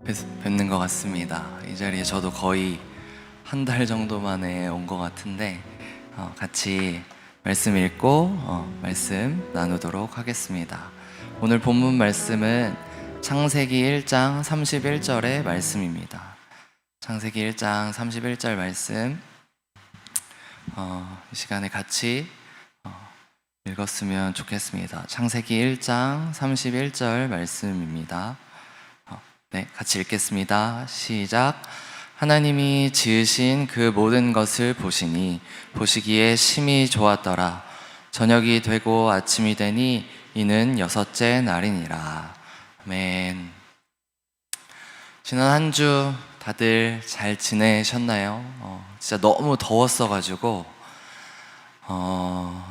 뵙는 것 같습니다. 이 자리에 저도 거의 한 달 정도 만에 온 것 같은데 같이 말씀 읽고 말씀 나누도록 하겠습니다. 오늘 본문 말씀은 창세기 1장 31절의 말씀입니다. 창세기 1장 31절 말씀 이 시간에 같이 읽었으면 좋겠습니다. 창세기 1장 31절 말씀입니다. 네, 같이 읽겠습니다. 시작. 하나님이 지으신 그 모든 것을 보시니 보시기에 심히 좋았더라. 저녁이 되고 아침이 되니 이는 여섯째 날이니라. 아멘. 지난 한 주 다들 잘 지내셨나요? 진짜 너무 더웠어가지고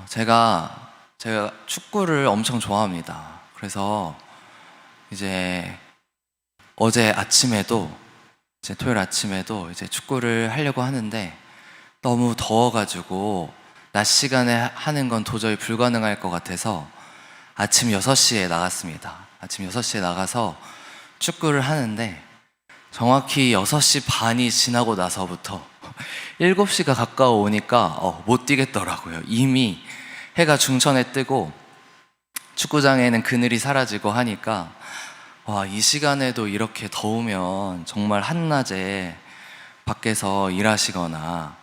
제가 축구를 엄청 좋아합니다. 그래서 이제 어제 아침에도 토요일 아침에도 이제 축구를 하려고 하는데 너무 더워가지고 낮 시간에 하는 건 도저히 불가능할 것 같아서 아침 6시에 나갔습니다. 아침 6시에 나가서 축구를 하는데 정확히 6시 반이 지나고 나서부터 7시가 가까워오니까 못 뛰겠더라고요. 이미 해가 중천에 뜨고 축구장에는 그늘이 사라지고 하니까 이 시간에도 이렇게 더우면 정말 한낮에 밖에서 일하시거나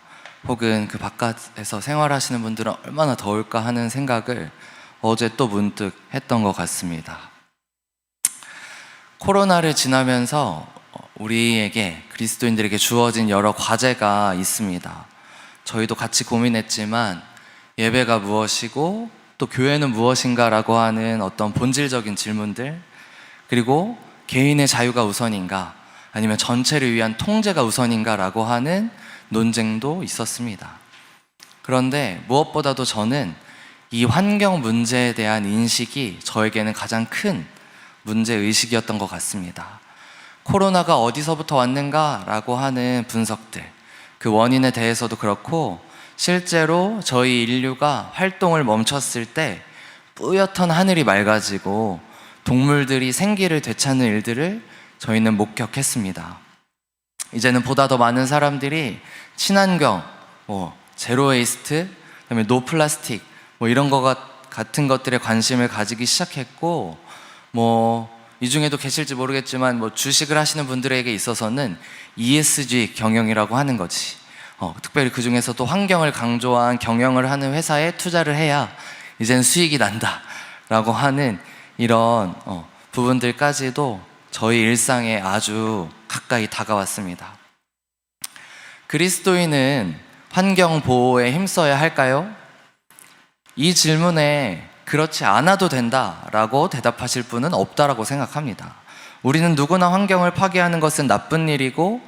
혹은 그 바깥에서 생활하시는 분들은 얼마나 더울까 하는 생각을 어제 또 문득 했던 것 같습니다. 코로나를 지나면서 우리에게 그리스도인들에게 주어진 여러 과제가 있습니다. 저희도 같이 고민했지만 예배가 무엇이고 또 교회는 무엇인가라고 하는 어떤 본질적인 질문들, 그리고 개인의 자유가 우선인가 아니면 전체를 위한 통제가 우선인가라고 하는 논쟁도 있었습니다. 그런데 무엇보다도 저는 이 환경 문제에 대한 인식이 저에게는 가장 큰 문제의식이었던 것 같습니다. 코로나가 어디서부터 왔는가라고 하는 분석들, 그 원인에 대해서도 그렇고 실제로 저희 인류가 활동을 멈췄을 때 뿌옇던 하늘이 맑아지고 동물들이 생기를 되찾는 일들을 저희는 목격했습니다. 이제는 보다 더 많은 사람들이 친환경, 제로 웨이스트, 그다음에 노 플라스틱 이런 것 같은 것들에 관심을 가지기 시작했고 이 중에도 계실지 모르겠지만 주식을 하시는 분들에게 있어서는 ESG 경영이라고 하는 거지. 특별히 그 중에서도 환경을 강조한 경영을 하는 회사에 투자를 해야 이제는 수익이 난다라고 하는 이런 부분들까지도 저희 일상에 아주 가까이 다가왔습니다. 그리스도인은 환경 보호에 힘써야 할까요? 이 질문에 그렇지 않아도 된다라고 대답하실 분은 없다라고 생각합니다. 우리는 누구나 환경을 파괴하는 것은 나쁜 일이고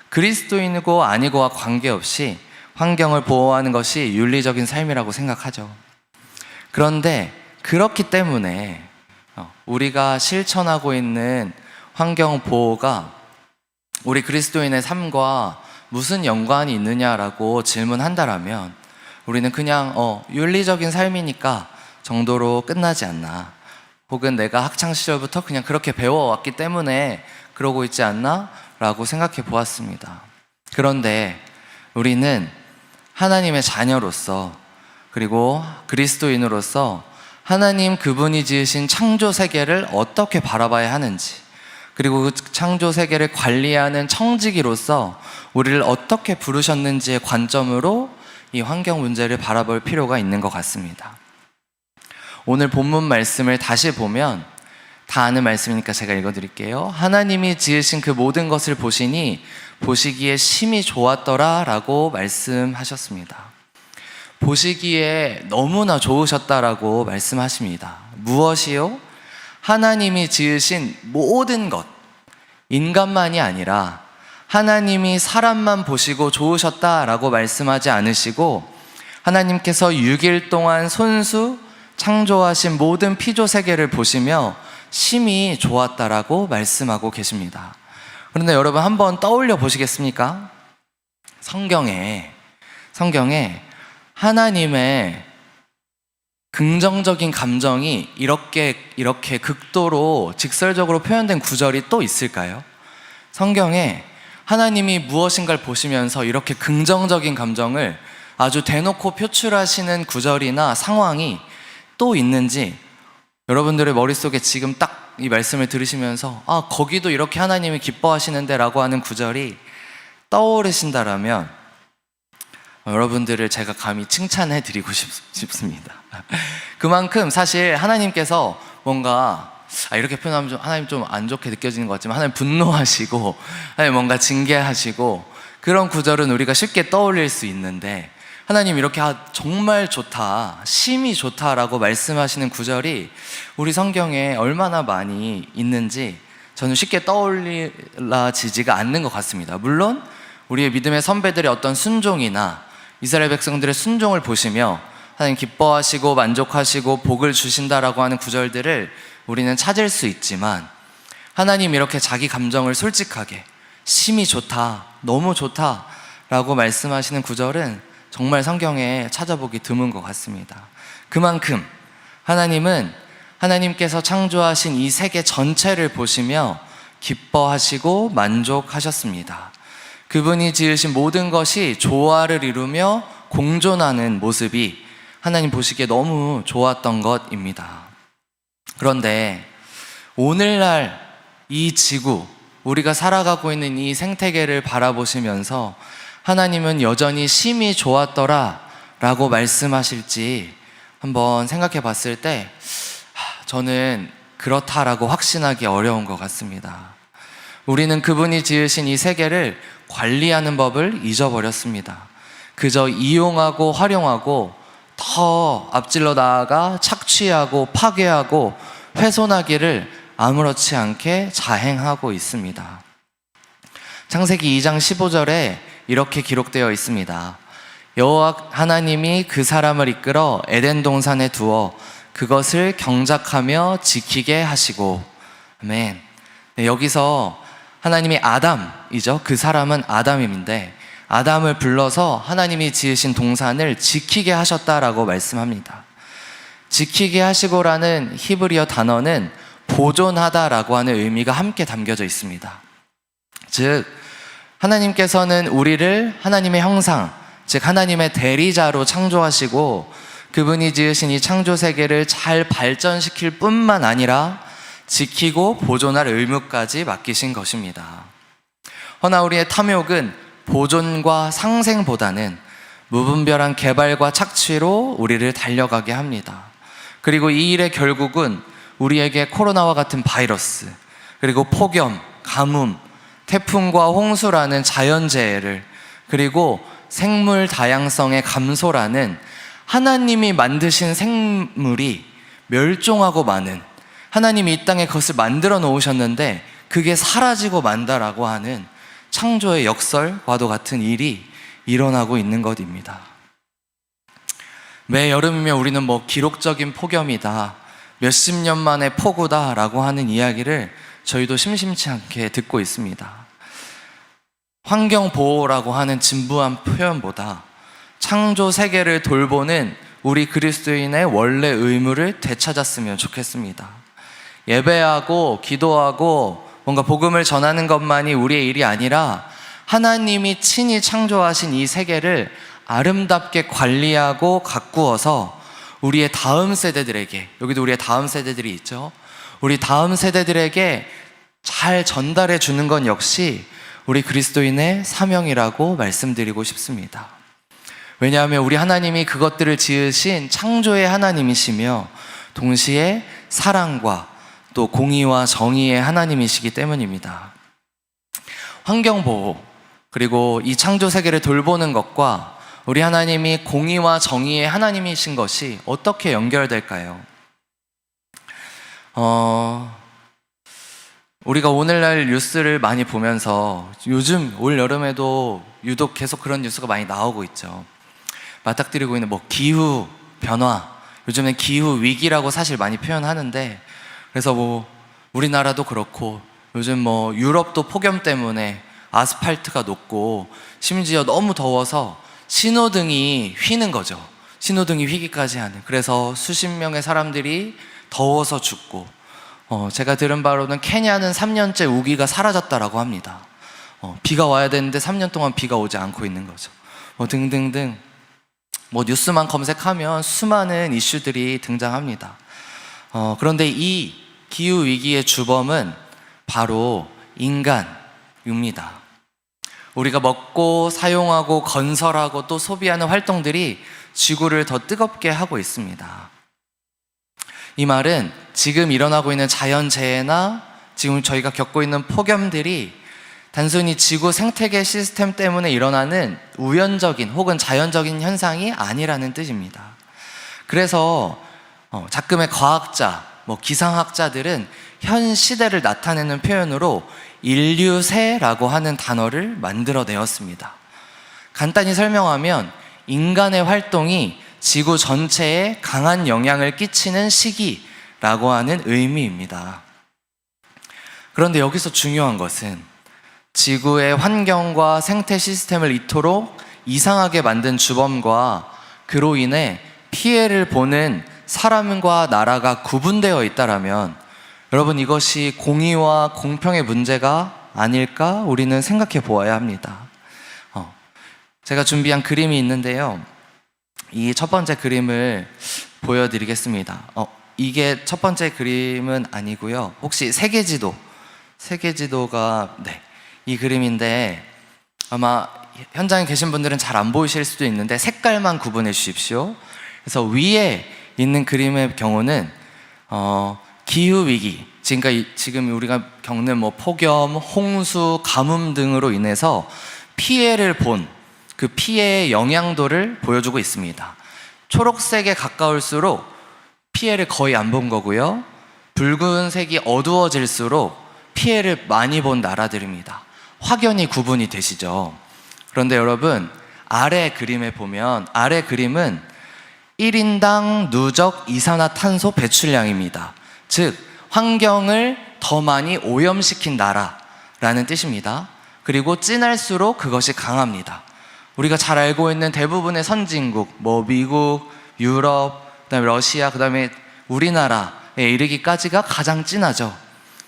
그리스도인이고 아니고와 관계없이 환경을 보호하는 것이 윤리적인 삶이라고 생각하죠. 그런데 그렇기 때문에 우리가 실천하고 있는 환경 보호가 우리 그리스도인의 삶과 무슨 연관이 있느냐라고 질문한다라면 우리는 그냥 윤리적인 삶이니까 정도로 끝나지 않나, 혹은 내가 학창시절부터 그냥 그렇게 배워왔기 때문에 그러고 있지 않나 라고 생각해 보았습니다. 그런데 우리는 하나님의 자녀로서 그리고 그리스도인으로서 하나님 그분이 지으신 창조 세계를 어떻게 바라봐야 하는지, 그리고 그 창조 세계를 관리하는 청지기로서 우리를 어떻게 부르셨는지의 관점으로 이 환경 문제를 바라볼 필요가 있는 것 같습니다. 오늘 본문 말씀을 다시 보면 다 아는 말씀이니까 제가 읽어드릴게요. 하나님이 지으신 그 모든 것을 보시니 보시기에 심히 좋았더라 라고 말씀하셨습니다. 보시기에 너무나 좋으셨다라고 말씀하십니다. 무엇이요? 하나님이 지으신 모든 것, 인간만이 아니라 하나님이 사람만 보시고 좋으셨다라고 말씀하지 않으시고 하나님께서 6일 동안 손수 창조하신 모든 피조 세계를 보시며 심히 좋았다라고 말씀하고 계십니다. 그런데 여러분 한번 떠올려 보시겠습니까? 성경에 하나님의 긍정적인 감정이 이렇게 극도로 직설적으로 표현된 구절이 또 있을까요? 성경에 하나님이 무엇인가를 보시면서 이렇게 긍정적인 감정을 아주 대놓고 표출하시는 구절이나 상황이 또 있는지 여러분들의 머릿속에 지금 딱 이 말씀을 들으시면서 거기도 이렇게 하나님이 기뻐하시는데 라고 하는 구절이 떠오르신다라면 여러분들을 제가 감히 칭찬해 드리고 싶습니다. 그만큼 사실 하나님께서 뭔가 이렇게 표현하면 하나님 좀 안 좋게 느껴지는 것 같지만 하나님 분노하시고 하나님 뭔가 징계하시고 그런 구절은 우리가 쉽게 떠올릴 수 있는데 하나님 이렇게 정말 좋다, 심히 좋다라고 말씀하시는 구절이 우리 성경에 얼마나 많이 있는지 저는 쉽게 떠올라지지가 않는 것 같습니다. 물론 우리의 믿음의 선배들의 어떤 순종이나 이스라엘 백성들의 순종을 보시며 하나님 기뻐하시고 만족하시고 복을 주신다라고 하는 구절들을 우리는 찾을 수 있지만 하나님 이렇게 자기 감정을 솔직하게 심히 좋다, 너무 좋다 라고 말씀하시는 구절은 정말 성경에 찾아보기 드문 것 같습니다. 그만큼 하나님은 하나님께서 창조하신 이 세계 전체를 보시며 기뻐하시고 만족하셨습니다. 그분이 지으신 모든 것이 조화를 이루며 공존하는 모습이 하나님 보시기에 너무 좋았던 것입니다. 그런데 오늘날 이 지구, 우리가 살아가고 있는 이 생태계를 바라보시면서 하나님은 여전히 심히 좋았더라 라고 말씀하실지 한번 생각해 봤을 때 저는 그렇다라고 확신하기 어려운 것 같습니다. 우리는 그분이 지으신 이 세계를 관리하는 법을 잊어버렸습니다. 그저 이용하고 활용하고 더 앞질러 나아가 착취하고 파괴하고 훼손하기를 아무렇지 않게 자행하고 있습니다. 창세기 2장 15절에 이렇게 기록되어 있습니다. 여호와 하나님이 그 사람을 이끌어 에덴 동산에 두어 그것을 경작하며 지키게 하시고. 아멘. 네, 여기서 하나님이 아담이죠. 그 사람은 아담인데 아담을 불러서 하나님이 지으신 동산을 지키게 하셨다라고 말씀합니다. 지키게 하시고라는 히브리어 단어는 보존하다라고 하는 의미가 함께 담겨져 있습니다. 즉 하나님께서는 우리를 하나님의 형상, 즉 하나님의 대리자로 창조하시고 그분이 지으신 이 창조 세계를 잘 발전시킬 뿐만 아니라 지키고 보존할 의무까지 맡기신 것입니다. 허나 우리의 탐욕은 보존과 상생보다는 무분별한 개발과 착취로 우리를 달려가게 합니다. 그리고 이 일의 결국은 우리에게 코로나와 같은 바이러스, 그리고 폭염, 가뭄, 태풍과 홍수라는 자연재해를, 그리고 생물 다양성의 감소라는 하나님이 만드신 생물이 멸종하고 마는, 하나님이 이 땅에 그것을 만들어 놓으셨는데 그게 사라지고 만다라고 하는 창조의 역설과도 같은 일이 일어나고 있는 것입니다. 매 여름이면 우리는 기록적인 폭염이다, 몇십 년 만에 폭우다 라고 하는 이야기를 저희도 심심치 않게 듣고 있습니다. 환경보호라고 하는 진부한 표현보다 창조 세계를 돌보는 우리 그리스도인의 원래 의무를 되찾았으면 좋겠습니다. 예배하고 기도하고 뭔가 복음을 전하는 것만이 우리의 일이 아니라 하나님이 친히 창조하신 이 세계를 아름답게 관리하고 가꾸어서 우리의 다음 세대들에게, 여기도 우리의 다음 세대들이 있죠, 우리 다음 세대들에게 잘 전달해 주는 건 역시 우리 그리스도인의 사명이라고 말씀드리고 싶습니다. 왜냐하면 우리 하나님이 그것들을 지으신 창조의 하나님이시며 동시에 사랑과 또 공의와 정의의 하나님이시기 때문입니다. 환경보호, 그리고 이 창조 세계를 돌보는 것과 우리 하나님이 공의와 정의의 하나님이신 것이 어떻게 연결될까요? 우리가 오늘날 뉴스를 많이 보면서 요즘 올 여름에도 유독 계속 그런 뉴스가 많이 나오고 있죠. 맞닥뜨리고 있는 기후 변화, 요즘엔 기후 위기라고 사실 많이 표현하는데, 그래서 우리나라도 그렇고 요즘 유럽도 폭염 때문에 아스팔트가 녹고 심지어 너무 더워서 신호등이 휘는 거죠. 신호등이 휘기까지 하는. 그래서 수십 명의 사람들이 더워서 죽고, 제가 들은 바로는 케냐는 3년째 우기가 사라졌다라고 합니다. 비가 와야 되는데 3년 동안 비가 오지 않고 있는 거죠. 등등등 뉴스만 검색하면 수많은 이슈들이 등장합니다. 그런데 이 기후위기의 주범은 바로 인간입니다. 우리가 먹고 사용하고 건설하고 또 소비하는 활동들이 지구를 더 뜨겁게 하고 있습니다. 이 말은 지금 일어나고 있는 자연재해나 지금 저희가 겪고 있는 폭염들이 단순히 지구 생태계 시스템 때문에 일어나는 우연적인 혹은 자연적인 현상이 아니라는 뜻입니다. 그래서 작금의 과학자, 기상학자들은 현 시대를 나타내는 표현으로 인류세라고 하는 단어를 만들어내었습니다. 간단히 설명하면 인간의 활동이 지구 전체에 강한 영향을 끼치는 시기라고 하는 의미입니다. 그런데 여기서 중요한 것은 지구의 환경과 생태 시스템을 이토록 이상하게 만든 주범과 그로 인해 피해를 보는 사람과 나라가 구분되어 있다라면 여러분, 이것이 공의와 공평의 문제가 아닐까 우리는 생각해 보아야 합니다. 제가 준비한 그림이 있는데요, 이 첫 번째 그림을 보여드리겠습니다. 이게 첫 번째 그림은 아니고요, 혹시 세계지도가 이 그림인데 아마 현장에 계신 분들은 잘 안 보이실 수도 있는데 색깔만 구분해 주십시오. 그래서 위에 있는 그림의 경우는 기후위기, 지금 우리가 겪는 폭염, 홍수, 가뭄 등으로 인해서 피해를 본 그 피해의 영향도를 보여주고 있습니다. 초록색에 가까울수록 피해를 거의 안 본 거고요, 붉은색이 어두워질수록 피해를 많이 본 나라들입니다. 확연히 구분이 되시죠? 그런데 여러분, 아래 그림에 보면 아래 그림은 1인당 누적 이산화탄소 배출량입니다. 즉 환경을 더 많이 오염시킨 나라라는 뜻입니다. 그리고 진할수록 그것이 강합니다. 우리가 잘 알고 있는 대부분의 선진국, 미국, 유럽, 그다음에 러시아, 그다음에 우리나라에 이르기까지가 가장 진하죠.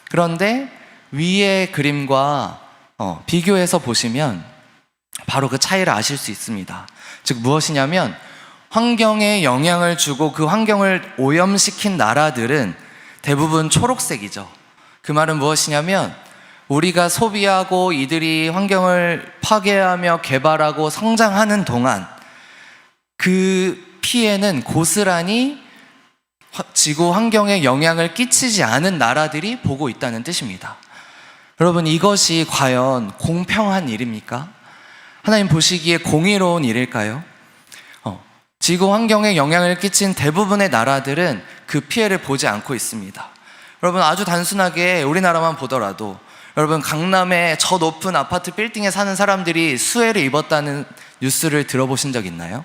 그런데 위의 그림과 비교해서 보시면 바로 그 차이를 아실 수 있습니다. 즉 무엇이냐면 환경에 영향을 주고 그 환경을 오염시킨 나라들은 대부분 초록색이죠. 그 말은 무엇이냐면 우리가 소비하고 이들이 환경을 파괴하며 개발하고 성장하는 동안 그 피해는 고스란히 지구 환경에 영향을 끼치지 않은 나라들이 보고 있다는 뜻입니다. 여러분, 이것이 과연 공평한 일입니까? 하나님 보시기에 공의로운 일일까요? 지구 환경에 영향을 끼친 대부분의 나라들은 그 피해를 보지 않고 있습니다. 여러분, 아주 단순하게 우리나라만 보더라도 여러분, 강남의 저 높은 아파트 빌딩에 사는 사람들이 수해를 입었다는 뉴스를 들어보신 적 있나요?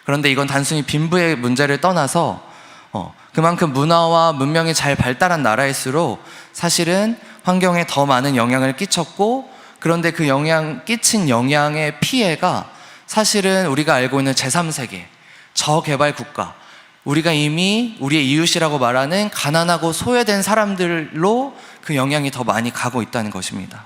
그런데 이건 단순히 빈부의 문제를 떠나서 그만큼 문화와 문명이 잘 발달한 나라일수록 사실은 환경에 더 많은 영향을 끼쳤고, 그런데 그 끼친 영향의 피해가 사실은 우리가 알고 있는 제3세계, 저개발 국가, 우리가 이미 우리의 이웃이라고 말하는 가난하고 소외된 사람들로 그 영향이 더 많이 가고 있다는 것입니다.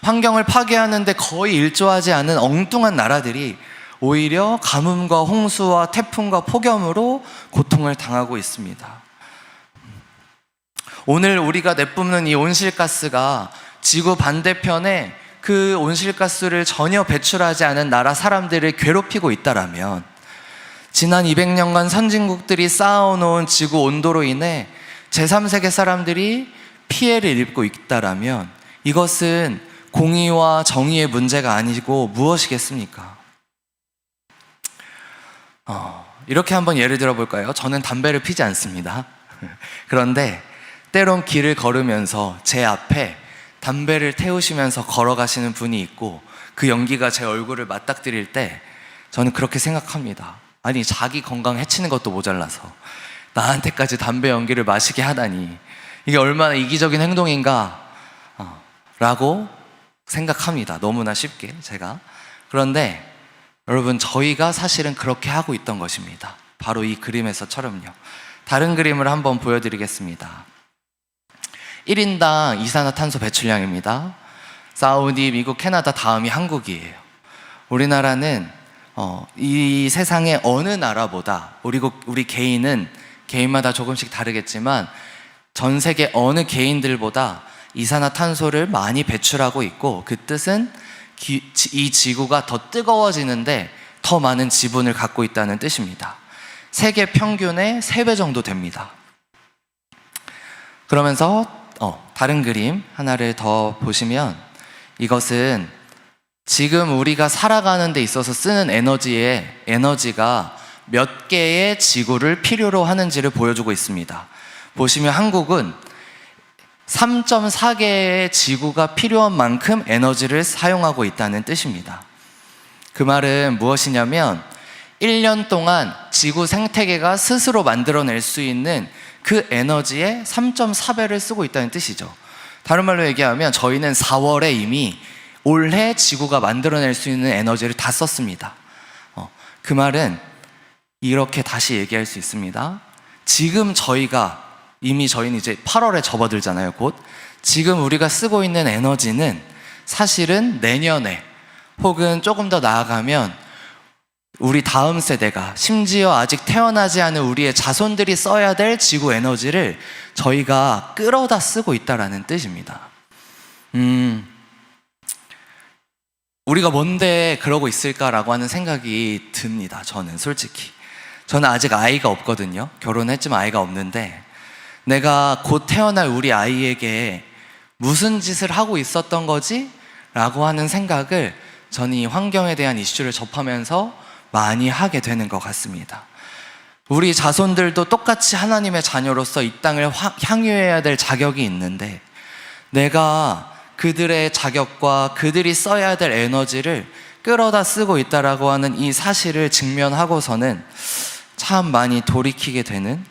환경을 파괴하는데 거의 일조하지 않은 엉뚱한 나라들이 오히려 가뭄과 홍수와 태풍과 폭염으로 고통을 당하고 있습니다. 오늘 우리가 내뿜는 이 온실가스가 지구 반대편에 그 온실가스를 전혀 배출하지 않은 나라 사람들을 괴롭히고 있다라면, 지난 200년간 선진국들이 쌓아놓은 지구 온도로 인해 제3세계 사람들이 피해를 입고 있다라면 이것은 공의와 정의의 문제가 아니고 무엇이겠습니까? 이렇게 한번 예를 들어볼까요? 저는 담배를 피지 않습니다. 그런데 때론 길을 걸으면서 제 앞에 담배를 태우시면서 걸어가시는 분이 있고 그 연기가 제 얼굴을 맞닥뜨릴 때 저는 그렇게 생각합니다. 아니, 자기 건강 해치는 것도 모자라서 나한테까지 담배 연기를 마시게 하다니 이게 얼마나 이기적인 행동인가 라고 생각합니다. 너무나 쉽게 제가. 그런데 여러분, 저희가 사실은 그렇게 하고 있던 것입니다. 바로 이 그림에서처럼요. 다른 그림을 한번 보여드리겠습니다. 1인당 이산화탄소 배출량입니다. 사우디, 미국, 캐나다 다음이 한국이에요. 우리나라는 이 세상의 어느 나라보다 우리 개인은 개인마다 조금씩 다르겠지만 전 세계 어느 개인들보다 이산화탄소를 많이 배출하고 있고, 그 뜻은 이 지구가 더 뜨거워지는데 더 많은 지분을 갖고 있다는 뜻입니다. 세계 평균의 3배 정도 됩니다. 그러면서 다른 그림 하나를 더 보시면, 이것은 지금 우리가 살아가는 데 있어서 쓰는 에너지가 몇 개의 지구를 필요로 하는지를 보여주고 있습니다. 보시면 한국은 3.4개의 지구가 필요한 만큼 에너지를 사용하고 있다는 뜻입니다. 그 말은 무엇이냐면 1년 동안 지구 생태계가 스스로 만들어낼 수 있는 그 에너지의 3.4배를 쓰고 있다는 뜻이죠. 다른 말로 얘기하면 저희는 4월에 이미 올해 지구가 만들어낼 수 있는 에너지를 다 썼습니다. 그 말은 이렇게 다시 얘기할 수 있습니다. 지금 저희는 이제 8월에 접어들잖아요, 곧. 지금 우리가 쓰고 있는 에너지는 사실은 내년에 혹은 조금 더 나아가면 우리 다음 세대가, 심지어 아직 태어나지 않은 우리의 자손들이 써야 될 지구 에너지를 저희가 끌어다 쓰고 있다라는 뜻입니다. 우리가 뭔데 그러고 있을까라고 하는 생각이 듭니다. 저는 솔직히. 저는 아직 아이가 없거든요. 결혼했지만 아이가 없는데, 내가 곧 태어날 우리 아이에게 무슨 짓을 하고 있었던 거지? 라고 하는 생각을 저는 이 환경에 대한 이슈를 접하면서 많이 하게 되는 것 같습니다. 우리 자손들도 똑같이 하나님의 자녀로서 이 땅을 향유해야 될 자격이 있는데, 내가 그들의 자격과 그들이 써야 될 에너지를 끌어다 쓰고 있다라고 하는 이 사실을 직면하고서는 참 많이 돌이키게 되는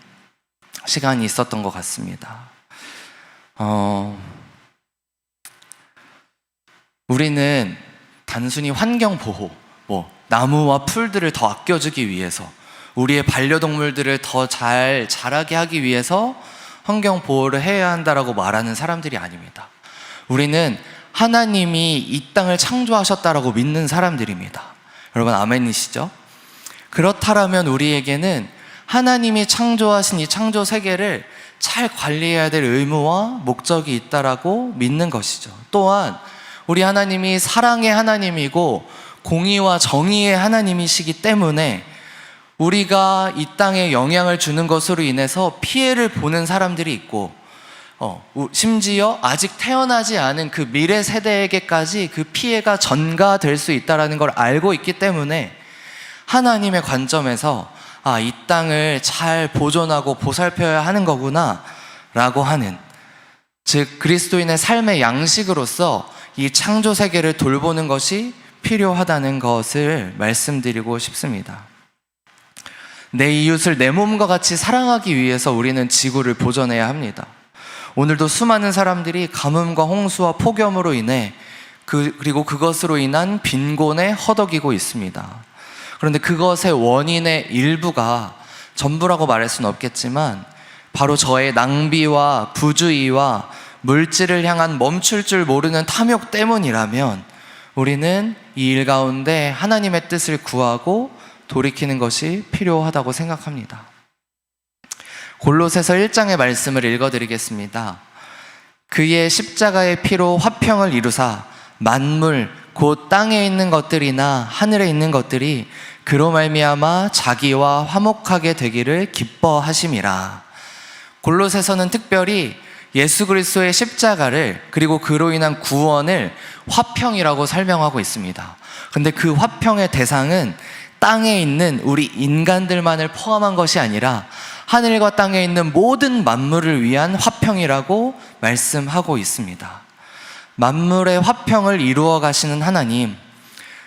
시간이 있었던 것 같습니다. 우리는 단순히 환경 보호, 나무와 풀들을 더 아껴주기 위해서, 우리의 반려동물들을 더 잘 자라게 하기 위해서 환경 보호를 해야 한다라고 말하는 사람들이 아닙니다. 우리는 하나님이 이 땅을 창조하셨다라고 믿는 사람들입니다. 여러분 아멘이시죠? 그렇다면 우리에게는 하나님이 창조하신 이 창조 세계를 잘 관리해야 될 의무와 목적이 있다라고 믿는 것이죠. 또한 우리 하나님이 사랑의 하나님이고 공의와 정의의 하나님이시기 때문에 우리가 이 땅에 영향을 주는 것으로 인해서 피해를 보는 사람들이 있고, 심지어 아직 태어나지 않은 그 미래 세대에게까지 그 피해가 전가될 수 있다는 걸 알고 있기 때문에 하나님의 관점에서 이 땅을 잘 보존하고 보살펴야 하는 거구나 라고 하는, 즉 그리스도인의 삶의 양식으로서 이 창조 세계를 돌보는 것이 필요하다는 것을 말씀드리고 싶습니다. 내 이웃을 내 몸과 같이 사랑하기 위해서 우리는 지구를 보존해야 합니다. 오늘도 수많은 사람들이 가뭄과 홍수와 폭염으로 인해 그리고 그것으로 인한 빈곤에 허덕이고 있습니다. 그런데 그것의 원인의 일부가, 전부라고 말할 수는 없겠지만, 바로 저의 낭비와 부주의와 물질을 향한 멈출 줄 모르는 탐욕 때문이라면 우리는 이 일 가운데 하나님의 뜻을 구하고 돌이키는 것이 필요하다고 생각합니다. 골로새서 1장의 말씀을 읽어드리겠습니다. 그의 십자가의 피로 화평을 이루사 만물 곧 땅에 있는 것들이나 하늘에 있는 것들이 그로 말미암아 자기와 화목하게 되기를 기뻐하심이라. 골로새서는 특별히 예수 그리스도의 십자가를, 그리고 그로 인한 구원을 화평이라고 설명하고 있습니다. 근데 그 화평의 대상은 땅에 있는 우리 인간들만을 포함한 것이 아니라 하늘과 땅에 있는 모든 만물을 위한 화평이라고 말씀하고 있습니다. 만물의 화평을 이루어 가시는 하나님,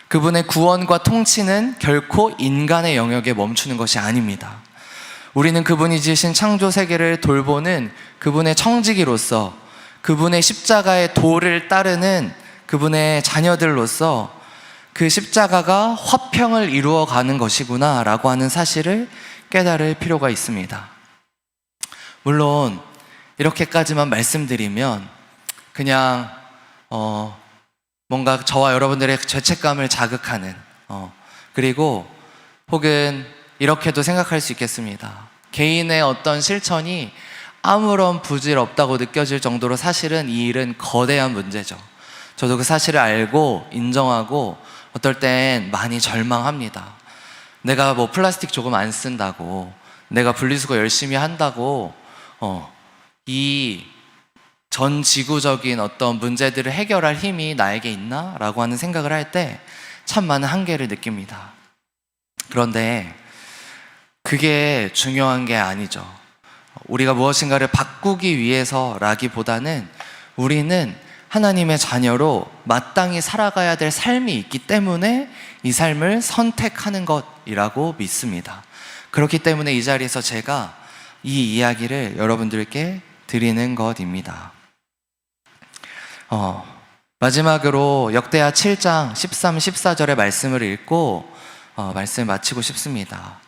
그분의 구원과 통치는 결코 인간의 영역에 멈추는 것이 아닙니다. 우리는 그분이 지으신 창조 세계를 돌보는 그분의 청지기로서, 그분의 십자가의 도를 따르는 그분의 자녀들로서 그 십자가가 화평을 이루어 가는 것이구나 라고 하는 사실을 깨달을 필요가 있습니다. 물론 이렇게까지만 말씀드리면 그냥 뭔가 저와 여러분들의 죄책감을 자극하는, 그리고 혹은 이렇게도 생각할 수 있겠습니다. 개인의 어떤 실천이 아무런 부질 없다고 느껴질 정도로 사실은 이 일은 거대한 문제죠. 저도 그 사실을 알고 인정하고 어떨 땐 많이 절망합니다. 내가 뭐 플라스틱 조금 안 쓴다고, 내가 분리수거 열심히 한다고 이 전 지구적인 어떤 문제들을 해결할 힘이 나에게 있나? 라고 하는 생각을 할 때 참 많은 한계를 느낍니다. 그런데 그게 중요한 게 아니죠. 우리가 무엇인가를 바꾸기 위해서라기보다는 우리는 하나님의 자녀로 마땅히 살아가야 될 삶이 있기 때문에 이 삶을 선택하는 것이라고 믿습니다. 그렇기 때문에 이 자리에서 제가 이 이야기를 여러분들께 드리는 것입니다. 마지막으로 역대하 7장 13, 14절의 말씀을 읽고 말씀 마치고 싶습니다.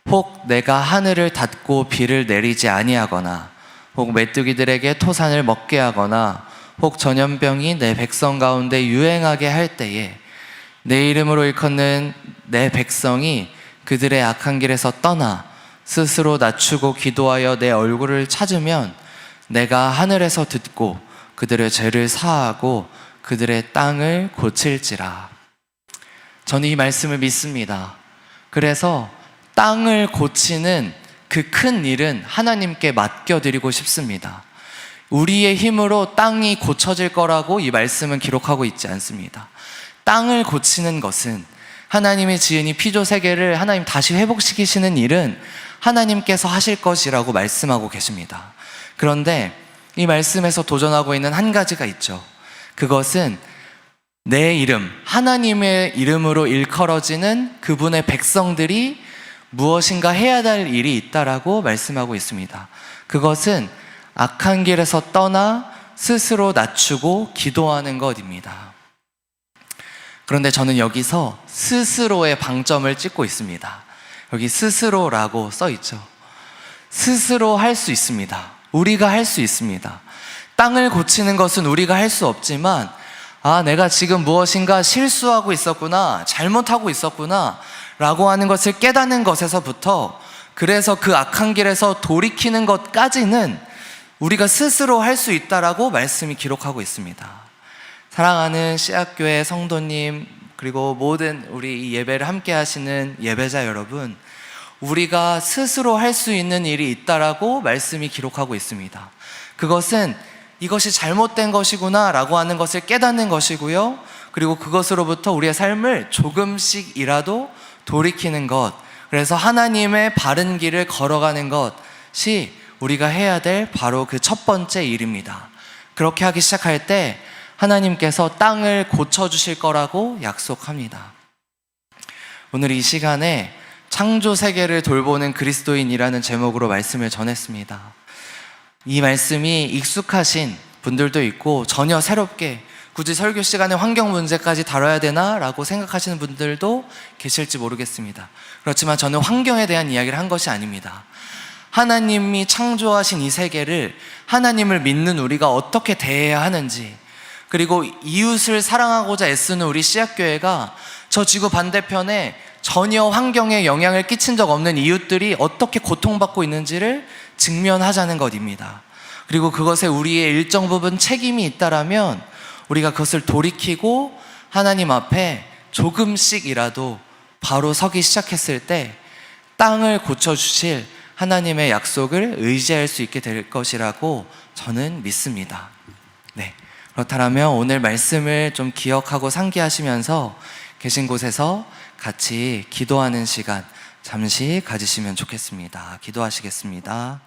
혹 내가 하늘을 닫고 비를 내리지 아니하거나 혹 메뚜기들에게 토산을 먹게 하거나 혹 전염병이 내 백성 가운데 유행하게 할 때에 내 이름으로 일컫는 내 백성이 그들의 악한 길에서 떠나 스스로 낮추고 기도하여 내 얼굴을 찾으면 내가 하늘에서 듣고 그들의 죄를 사하고 그들의 땅을 고칠지라. 저는 이 말씀을 믿습니다. 그래서 땅을 고치는 그 큰 일은 하나님께 맡겨드리고 싶습니다. 우리의 힘으로 땅이 고쳐질 거라고 이 말씀은 기록하고 있지 않습니다. 땅을 고치는 것은 하나님이 지은 이 피조 세계를 하나님 다시 회복시키시는 일은 하나님께서 하실 것이라고 말씀하고 계십니다. 그런데 이 말씀에서 도전하고 있는 한 가지가 있죠. 그것은 내 이름, 하나님의 이름으로 일컬어지는 그분의 백성들이 무엇인가 해야 할 일이 있다라고 말씀하고 있습니다. 그것은 악한 길에서 떠나 스스로 낮추고 기도하는 것입니다. 그런데 저는 여기서 스스로의 방점을 찍고 있습니다. 여기 스스로라고 써 있죠. 스스로 할 수 있습니다. 우리가 할 수 있습니다. 땅을 고치는 것은 우리가 할 수 없지만 내가 지금 무엇인가 실수하고 있었구나, 잘못하고 있었구나 라고 하는 것을 깨닫는 것에서부터, 그래서 그 악한 길에서 돌이키는 것까지는 우리가 스스로 할 수 있다라고 말씀이 기록하고 있습니다. 사랑하는 씨앗교회 성도님, 그리고 모든 우리 이 예배를 함께 하시는 예배자 여러분, 우리가 스스로 할 수 있는 일이 있다라고 말씀이 기록하고 있습니다. 그것은 이것이 잘못된 것이구나 라고 하는 것을 깨닫는 것이고요, 그리고 그것으로부터 우리의 삶을 조금씩이라도 돌이키는 것, 그래서 하나님의 바른 길을 걸어가는 것이 우리가 해야 될 바로 그 첫 번째 일입니다. 그렇게 하기 시작할 때 하나님께서 땅을 고쳐주실 거라고 약속합니다. 오늘 이 시간에 창조 세계를 돌보는 그리스도인이라는 제목으로 말씀을 전했습니다. 이 말씀이 익숙하신 분들도 있고 전혀 새롭게 굳이 설교 시간에 환경 문제까지 다뤄야 되나? 라고 생각하시는 분들도 계실지 모르겠습니다. 그렇지만 저는 환경에 대한 이야기를 한 것이 아닙니다. 하나님이 창조하신 이 세계를 하나님을 믿는 우리가 어떻게 대해야 하는지, 그리고 이웃을 사랑하고자 애쓰는 우리 씨앗교회가 저 지구 반대편에 전혀 환경에 영향을 끼친 적 없는 이웃들이 어떻게 고통받고 있는지를 직면하자는 것입니다. 그리고 그것에 우리의 일정 부분 책임이 있다라면 우리가 그것을 돌이키고 하나님 앞에 조금씩이라도 바로 서기 시작했을 때 땅을 고쳐주실 하나님의 약속을 의지할 수 있게 될 것이라고 저는 믿습니다. 네, 그렇다면 오늘 말씀을 좀 기억하고 상기하시면서 계신 곳에서 같이 기도하는 시간 잠시 가지시면 좋겠습니다. 기도하시겠습니다.